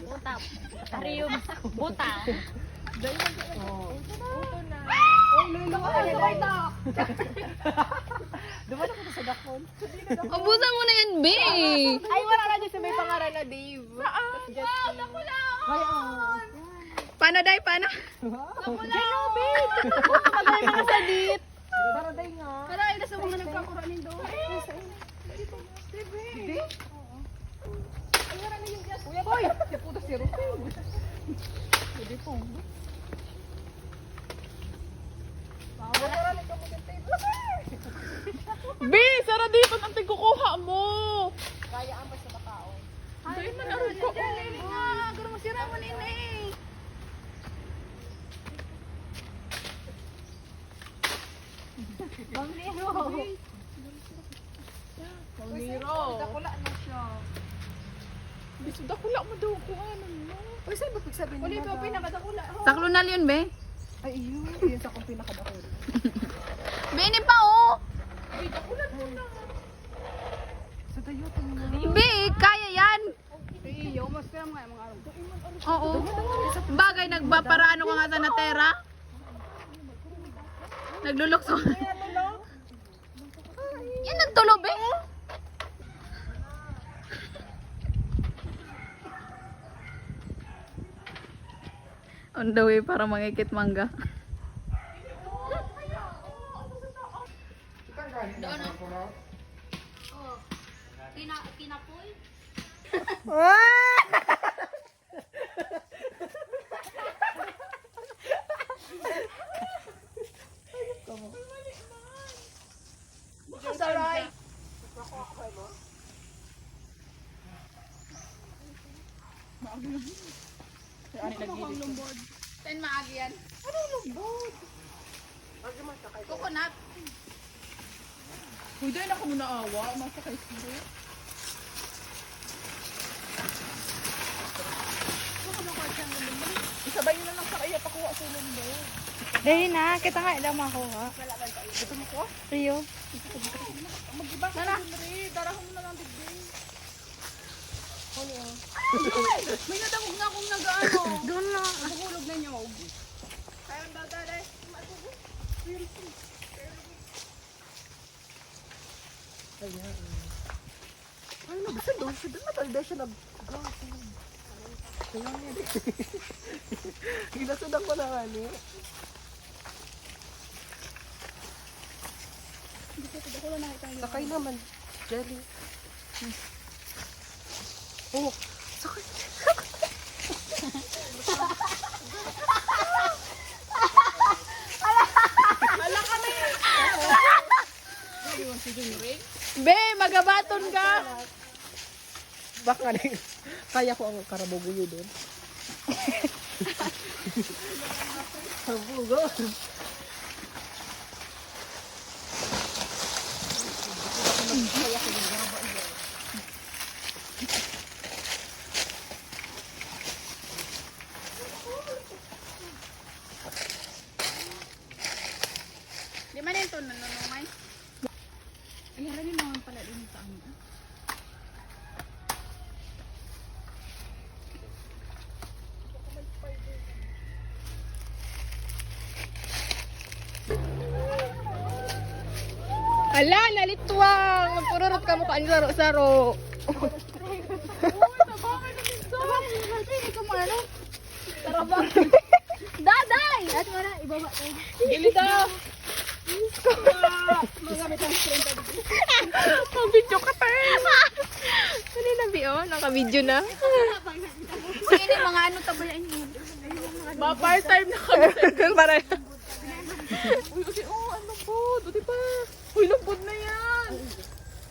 Buta. Arium. Buta. Duman ako sa dakon. Ubusan mo na yan, be. Ay, wala na dyan sa may pangalan na Dave. Saan? Ako lang! Paano, day? Paano? Ginobit! Magaling mga sadit. Para day nga. Para ina sa mga nagkakuranin doon. Hindi? Ay, wala na yung gas. Hoy! Si puto si Rufin. Hindi po. Wala na yung Be, sara dito ang tigkukuha mo. kaya ang basta makao. Dahil man arog ko. Garo mo sira mo nini. Bangiro. Pangiro. Dakula na siya. Bisuda ko lang mo daw kung ano mo. Uy, saan ba pagsabi niya? Uli pa pinakadakula. Saklunal yun, be. Ay, yun. Yun sa kong pinakadakula. Be, ini pa, oh. Sa tayo, tingnan. Be, kaya yan. Iyo, mas kaya mga araw. Oo. Bagay, nagpaparaano ka nga sa natera. Naglulukso. Yan, nagtulo, be. On the way para mangikit mangga. Kinapoy? Saray. Ten maagi yan. Anong lumbod? Coconut. Uy, dahil ako muna awa. Masakay siya. Isabay nyo na lang sa kaya pakuha sa lundo. Dahil na, kita nga ilang makuha. Ito mo ko? Rio. Mag-iba ka na. Darahon mo na lang digdi. May nadamog na akong nag-ano. Doon na. Mahulog na nyo. Kaya ang dadali. Ay, nabasa doon siya. Doon natalda siya nag-gas. Ginasudan ko na nga ni. Sakay naman. Jelly. Oh, sakay. Be, magabaton ka. Baka na kaya ko ang karabuguyo doon. Karabugo. Di man ito nanunungay. Ay, harami naman pala din sa ano. Ala, nalitwang! Magpururot ka mo ka ang saro-saro. Daday! At wala, ibaba tayo. Gilida! Naka-video ka pa eh. Ano na, Bio? Naka-video na. Sige na, mga ano tabayan mo. Mga part-time na kami. Para. Uy, kasi, ano po? Di ba? Uy, lambod na yan.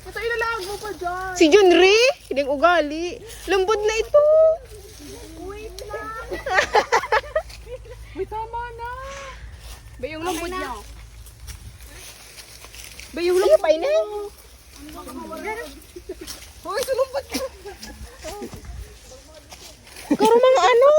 Basta ilalag mo pa dyan. Si Junri, hindi ugali. Lambod na ito. Uy, tama na. Ba yung lambod niya? Ba yung lumpay na? Hoy, sulumpot ka. Karo mga ano?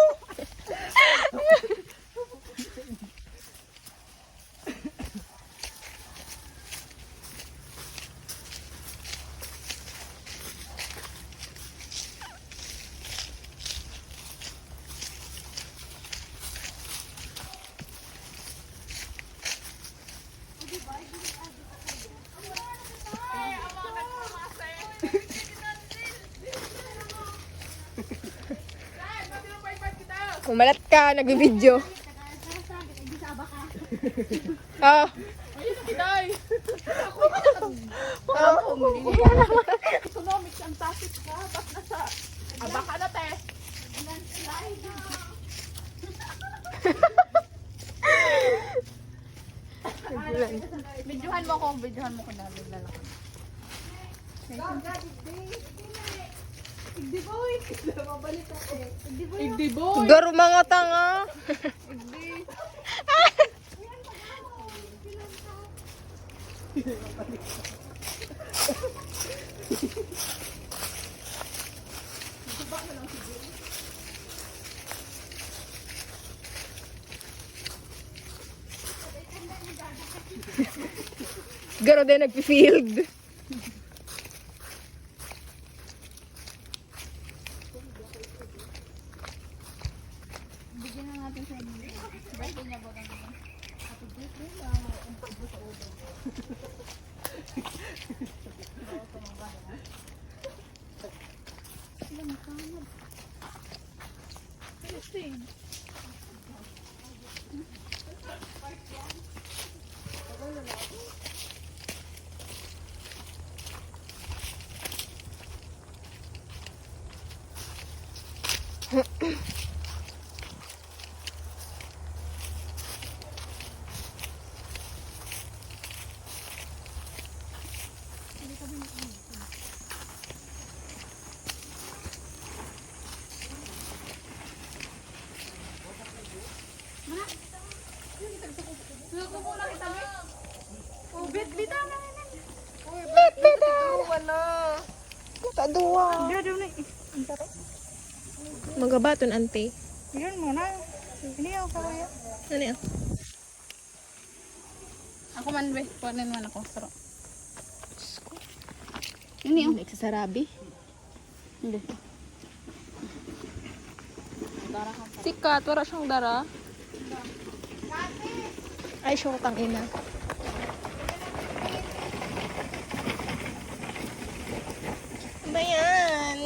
Umalat ka, nag-video. Ah. Ayun na kiday. Economics ang topic ka. Ba't nasa... baka na, te. Videohan mo ko na. Lalaki. Igdi boy. Garo mga tanga. Garo din nag-field. Bigyan na natin sa inyo. Birthday niya ba naman? Happy birthday na. Ang pagbo sa ulo. Sila makamad. Puta dua. Magabaton ante. Yun muna. Ini ako kaya. Ano yan? Ako man, be. Kuhanin man ako. Saro. Yun yun. Nagsasarabi. Hindi. Sikat, wala siyang dara. Ay, syotang ina. Ano ba yan?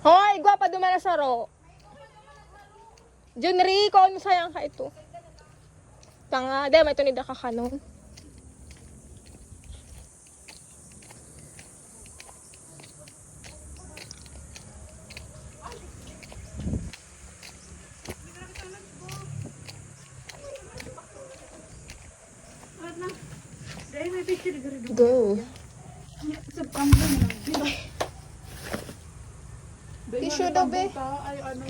Hoy, gwapa dumana sa ro. Junri, ko ano sayang ka ito. Tanga, may ito ni Daka kanon. Go. Tissue daw, be. Ay, ano.